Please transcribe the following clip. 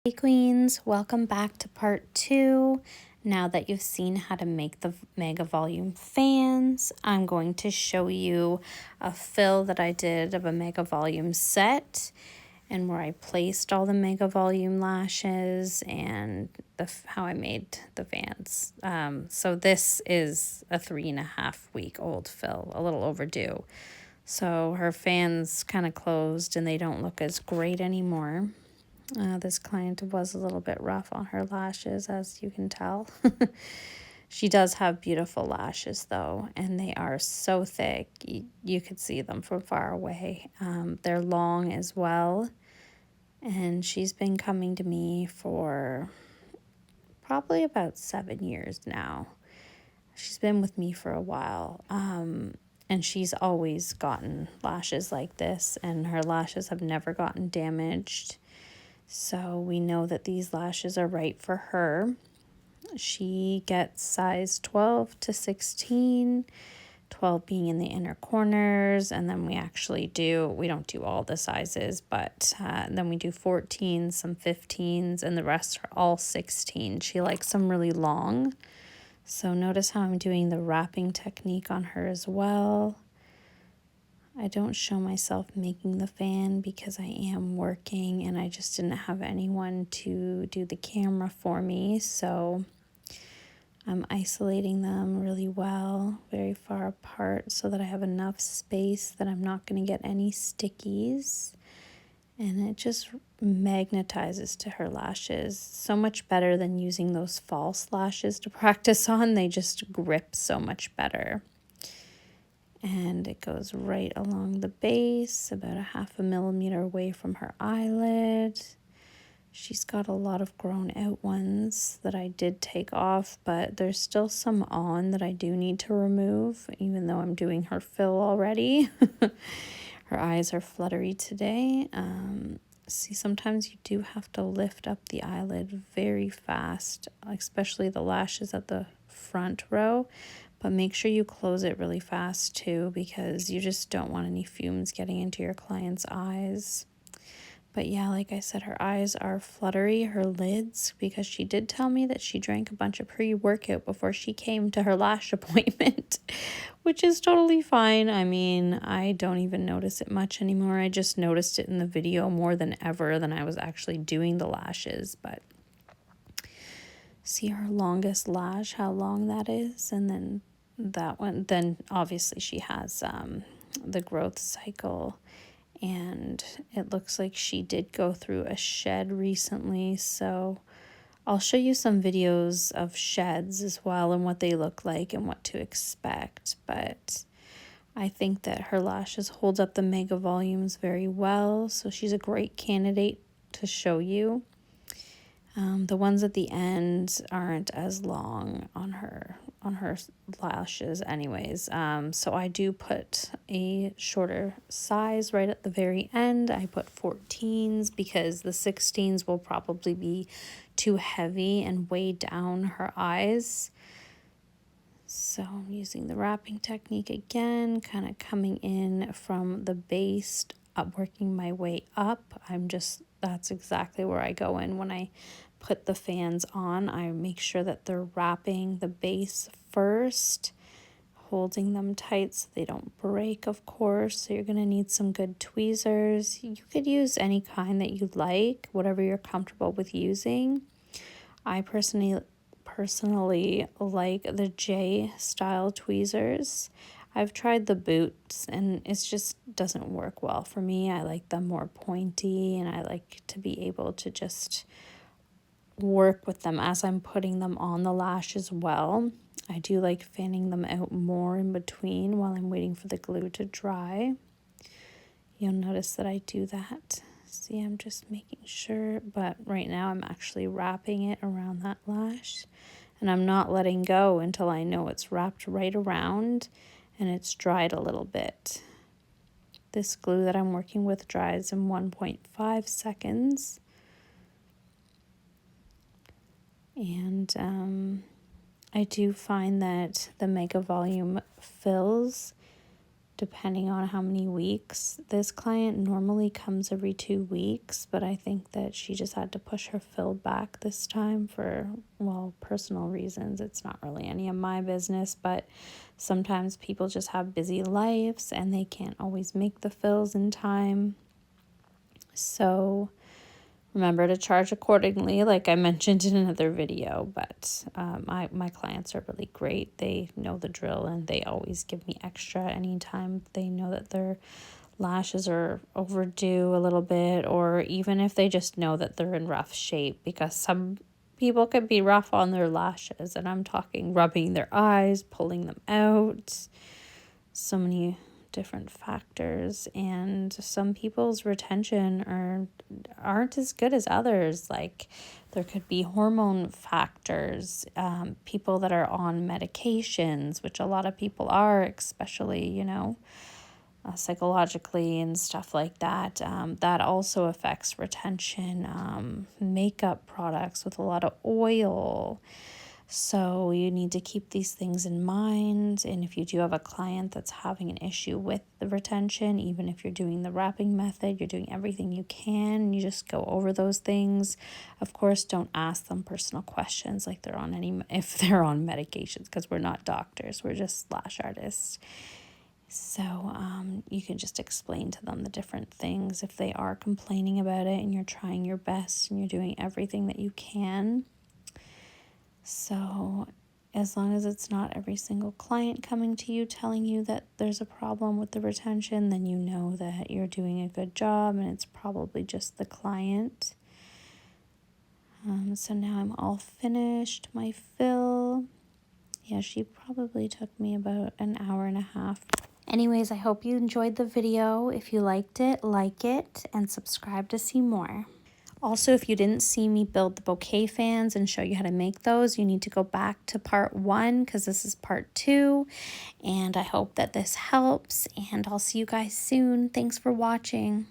Hey Queens, welcome back to part 2. Now that you've seen how to make the Mega Volume fans, I'm going to show you a fill that I did of a Mega Volume set and where I placed all the Mega Volume lashes and how I made the fans. So this is a 3.5 week old fill, a little overdue. So her fans kind of closed and they don't look as great anymore. This client was a little bit rough on her lashes, as you can tell. She does have beautiful lashes, though, and they are so thick. You could see them from far away. They're long as well, and she's been coming to me for probably about 7 years now. She's been with me for a while, and she's always gotten lashes like this, and her lashes have never gotten damaged. So we know that these lashes are right for her. She gets size 12 to 16, 12 being in the inner corners, and then we don't do all the sizes, but then we do 14s, some 15s, and the rest are all 16. She likes them really long. So notice how I'm doing the wrapping technique on her as well. I don't show myself making the fan because I am working and I just didn't have anyone to do the camera for me. So I'm isolating them really well, very far apart so that I have enough space that I'm not going to get any stickies. And it just magnetizes to her lashes. So much better than using those false lashes to practice on. They just grip so much better. And it goes right along the base, about a 0.5 millimeter away from her eyelid. She's got a lot of grown out ones that I did take off, but there's still some on that I do need to remove, even though I'm doing her fill already. Her eyes are fluttery today. See, sometimes you do have to lift up the eyelid very fast, especially the lashes at the front row. But make sure you close it really fast too, because you just don't want any fumes getting into your client's eyes. But yeah, like I said, her eyes are fluttery, her lids, because she did tell me that she drank a bunch of pre-workout before she came to her lash appointment, which is totally fine. I mean, I don't even notice it much anymore. I just noticed it in the video more than ever than I was actually doing the lashes. But see her longest lash, how long that is, and then that one. Then obviously she has the growth cycle, and it looks like she did go through a shed recently. So I'll show you some videos of sheds as well and what they look like and what to expect. But I think that her lashes hold up the Mega Volumes very well, so she's a great candidate to show you. The ones at the end aren't as long on her lashes anyways. So I do put a shorter size right at the very end. I put 14s because the 16s will probably be too heavy and weigh down her eyes. So I'm using the wrapping technique again, kind of coming in from the base up, working my way up. That's exactly where I go in when I put the fans on. I make sure that they're wrapping the base first, holding them tight so they don't break, of course. So you're going to need some good tweezers. You could use any kind that you like, whatever you're comfortable with using. I personally like the J style tweezers. I've tried the boots and it just doesn't work well for me. I like them more pointy and I like to be able to just work with them as I'm putting them on the lash as well. I do like fanning them out more in between while I'm waiting for the glue to dry. You'll notice that I do that. See, I'm just making sure, but right now I'm actually wrapping it around that lash. And I'm not letting go until I know it's wrapped right around and it's dried a little bit. This glue that I'm working with dries in 1.5 seconds. And I do find that the Mega Volume fills depending on how many weeks. This client normally comes every 2 weeks, but I think that she just had to push her fill back this time for, well, personal reasons. It's not really any of my business, but sometimes people just have busy lives and they can't always make the fills in time. So remember to charge accordingly, like I mentioned in another video, but my clients are really great. They know the drill and they always give me extra anytime they know that their lashes are overdue a little bit, or even if they just know that they're in rough shape, because some people could be rough on their lashes, and I'm talking rubbing their eyes, pulling them out, so many different factors. And some people's retention aren't as good as others. Like there could be hormone factors, people that are on medications, which a lot of people are, especially, psychologically and stuff like that. That also affects retention. Makeup products with a lot of oil. So you need to keep these things in mind. And if you do have a client that's having an issue with the retention, even if you're doing the wrapping method, you're doing everything you can, you just go over those things. Of course, don't ask them personal questions like if they're on medications, because we're not doctors, we're just lash artists. So you can just explain to them the different things if they are complaining about it, and you're trying your best and you're doing everything that you can. So as long as it's not every single client coming to you telling you that there's a problem with the retention, then you know that you're doing a good job and it's probably just the client. So now I'm all finished. My fill, yeah, she probably took me about an hour and a half. Anyways, I hope you enjoyed the video. If you liked it, like it, and subscribe to see more. Also, if you didn't see me build the bouquet fans and show you how to make those, you need to go back to part 1 because this is part 2. And I hope that this helps, and I'll see you guys soon. Thanks for watching.